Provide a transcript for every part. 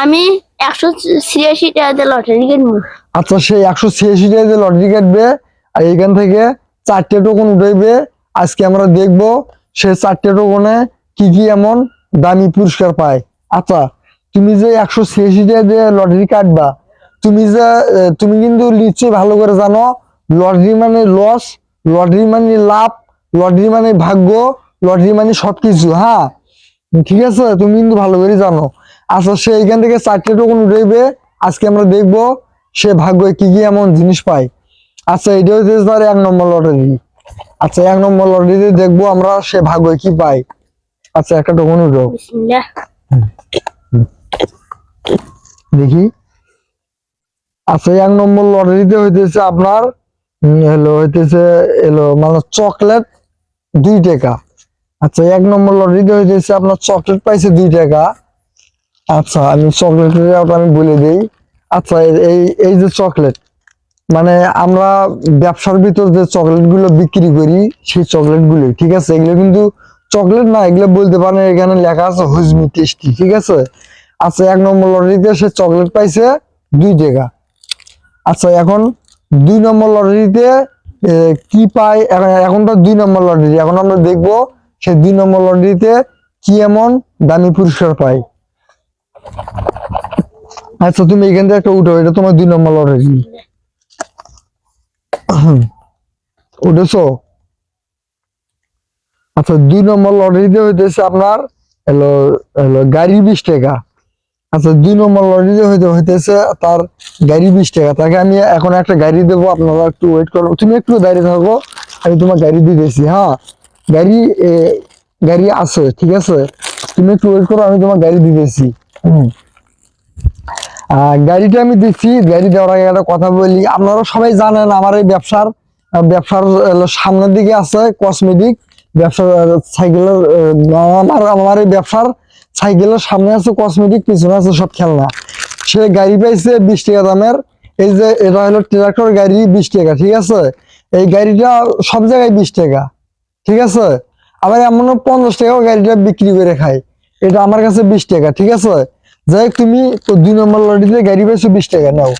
আমি 186 টাকা দিয়ে লটারি কিনবো। আচ্ছা, সেই 186 টাকা দিয়ে লটারি কাটবে আর এখান থেকে 4টে টোকন উঠাইবে। আজকে আমরা দেখব সে 4টে টোকনে কি কি এমন দামি পুরস্কার পায়। আচ্ছা, তুমি যে 186 টাকা দিয়ে লটারি কাটবা, তুমি কিন্তু নিশ্চয়ই ভালো করে জানো লটারি মানে লস, লটারি মানে লাভ, লটারি মানে ভাগ্য, লটারি মানে সবকিছু। হ্যাঁ, ঠিক আছে, তুমি কিন্তু ভালো করে জানো। আচ্ছা, সে এখান থেকে 4টে টোকন উঠাইবে। আজকে আমরা দেখবো সে ভাগ্যে কি কি এমন জিনিস পায়। আচ্ছা, এটা হচ্ছে তার 1 নম্বর লটারি। আচ্ছা, 1 নম্বর লটারিতে দেখবো আমরা সে ভাগ্যে কি পায়। আচ্ছা, একটা টোকন উঠো বিসমিল্লাহ। দেখি। আচ্ছা, 1 নম্বর লটারিতে হইতেছে আপনার মানে চকলেট 2 টাকা। আচ্ছা, 1 নম্বর লটারিতে হইতেছে আপনার চকলেট পাইছে 2 টাকা। আচ্ছা, আমি চকলেটের আমি বলে দিই। আচ্ছা, এই এই যে চকলেট, মানে আমরা ব্যবসার ভিতর যে চকলেট গুলো বিক্রি করি সেই চকলেট গুলো, ঠিক আছে, এগুলো কিন্তু চকলেট না, এগুলো বলতে পারেন এখানে লেখা আছে হুজমি টেস্টি, ঠিক আছে। আচ্ছা, 1 নম্বর লটারিতে সে চকলেট পাইছে 2 টাকা। আচ্ছা, এখন 2 নম্বর লটারিতে কি পায়। এখন তো 2 নম্বর লটারি, এখন আমরা দেখবো সে 2 নম্বর লটারিতে কি এমন দামি পুরস্কার পায়। আচ্ছা, তুমি এখান থেকে একটা উঠো, এটা তোমার 2 নম্বর লটারি উঠেছো। আচ্ছা, 2 নম্বর লটারিতে হইতেছে আপনার হলো হলো গাড়ি 20 টাকা। আচ্ছা, 2 নম্বর লটারিতে হইতেছে তার গাড়ি 20 টাকা। তাকে আমি এখন একটা গাড়ি দেবো, আপনারা একটু ওয়েট করো, তুমি একটু দাঁড়িয়ে থাকো, আমি তোমার গাড়ি দিতেছি। হ্যাঁ, গাড়ি গাড়ি আছে, ঠিক আছে, তুমি একটু ওয়েট করো, আমি তোমার গাড়ি দিতেছি। গাড়িটা আমি দিচ্ছি। গাড়ি দেওয়ার আগে একটা কথা বলি, আপনারা সবাই জানেন আমার এই ব্যবসার সামনের দিকে আছে কসমেটিক ব্যবসার সাইকেলের, আমার এই ব্যবসার সাইকেলের সামনে আছে কসমেটিক, পিছনে আছে সব খেলনা। সে গাড়ি পাইছে 20 টাকা দামের। এই যে এটা হলো ট্রাক্টর গাড়ি 20 টাকা, ঠিক আছে। এই গাড়িটা সব জায়গায় 20 টাকা, ঠিক আছে। আবার এমন 50 টাকাও গাড়িটা বিক্রি করে খায়। এটা আমার কাছে 20 টাকা, ঠিক আছে। যাই হোক, তুমি 2 নম্বর লটারিতে গাড়ি পাইছো 20 টাকা নাও।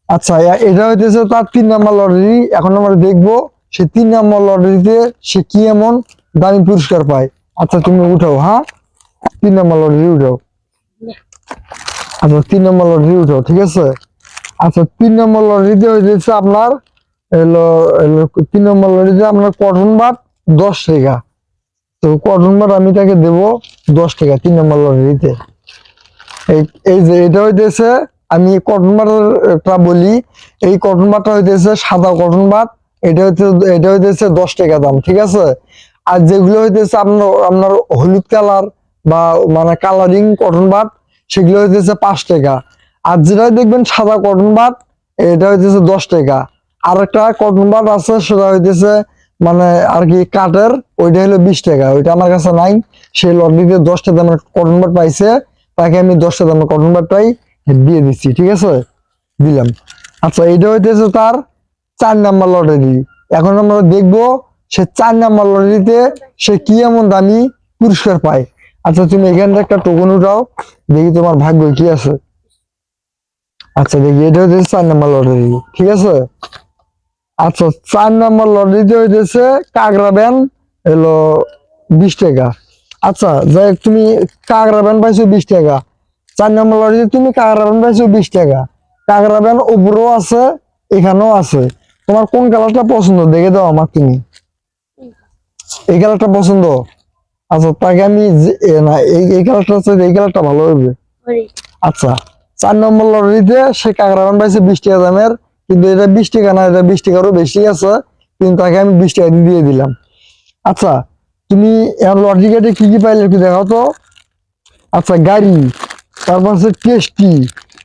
আচ্ছা, এটা হইতেছে তার 3 নম্বর লটারি। এখন আমরা দেখবো সে 3 নম্বর লটারিতে সে কি এমন দামি পুরস্কার পায়। আচ্ছা, তুমি উঠাও। হ্যাঁ, 3 নম্বর লটারি উঠাও। আচ্ছা, 3 নম্বর লটারি উঠাও, ঠিক আছে। আচ্ছা, 3 নম্বর লটারিতে হইতেছে আপনার এলো এলো 3 নম্বর লটারিতে আপনার কটন বাট 10 টাকা। তো কটন বাট আমি তাকে দেবো 10 টাকা 3 নম্বর লটারিতে। এই এই যে এটা হইতেছে, আমি কটন বাটটা বলি, এই কটন বাটটা হইতেছে সাদা কটন বাট। এটা হইতেছে 10 টাকা দাম, ঠিক আছে। আর যেগুলো হইতেছে আপনার আপনার হলুদ কালার বা মানে কালারিং কটন বাট, সেগুলো হইতেছে 5 টাকা। আর যেটা দেখবেন সাদা কটন বাট, এটা হইতেছে 10 টাকা। আর একটা কটন বাট আছে, সেটা হইতেছে মানে আর কি কাঠের, ওইটা হলো 20 টাকা। ওইটা আমার কাছে নাই। সেই লটারিতে 10টা দামের কটন বাট পাইছে, তাকে আমি 10টা দামের কটন বাটটাই দিয়ে দিচ্ছি, ঠিক আছে, দিলাম। আচ্ছা, এটা হইতেছে তার 4 নম্বর লটারি। এখন আমরা দেখবো সে 4 নম্বর লটারিতে সে কি এমন দামি পুরস্কার পায়। আচ্ছা, তুমি এখান থেকে একটা টোকন উঠাও, দেখি তোমার ভাগ্য কি আছে। আচ্ছা, দেখি, এটা হইতেছে 4 নম্বর লটারি, ঠিক আছে। আচ্ছা, 4 নম্বর লটারিতে হইতেছে কাগড়া ব্যান এলো 20 টাকা। আচ্ছা, যাই হোক, তুমি কাগড়া ব্যান পাইছো 20 টাকা। 4 নম্বর লটারিতে তুমি কাগড়া ব্যান পাইছো 20 টাকা। কাগড়া ব্যান উপরেও আছে, এখানেও আছে। তোমার কোন কালারটা পছন্দ দেখে দাও আমার, তুমি এই কালারটা পছন্দ। আচ্ছা, তাকে আমি না, এই কালারটা হচ্ছে, এই কালারটা ভালো হবে। আচ্ছা, 4 নম্বর লটারিতে সে কাঁকড়া বান পাইছে 20 টাকা দামের, কিন্তু এটা 20 টাকা না, এটা 20 টাকারও বেশি আছে, কিন্তু তাকে আমি 20 টাকা দিয়ে দিলাম। আচ্ছা, তুমি লটারি কেটে কি কি পাইলে একটু দেখাও তো। আচ্ছা, গাড়ি, তারপর হচ্ছে টেস্টি,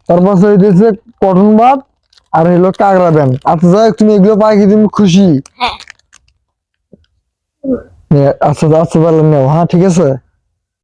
তারপর হচ্ছে কটন বাট, আর হলো কাঁকড়া ব্যান। আচ্ছা, যাই হোক, তুমি এগুলো পাই কি তুমি খুশি? হ্যাঁ। আচ্ছা আচ্ছা, তাহলে নেও। হ্যাঁ, ঠিক আছে।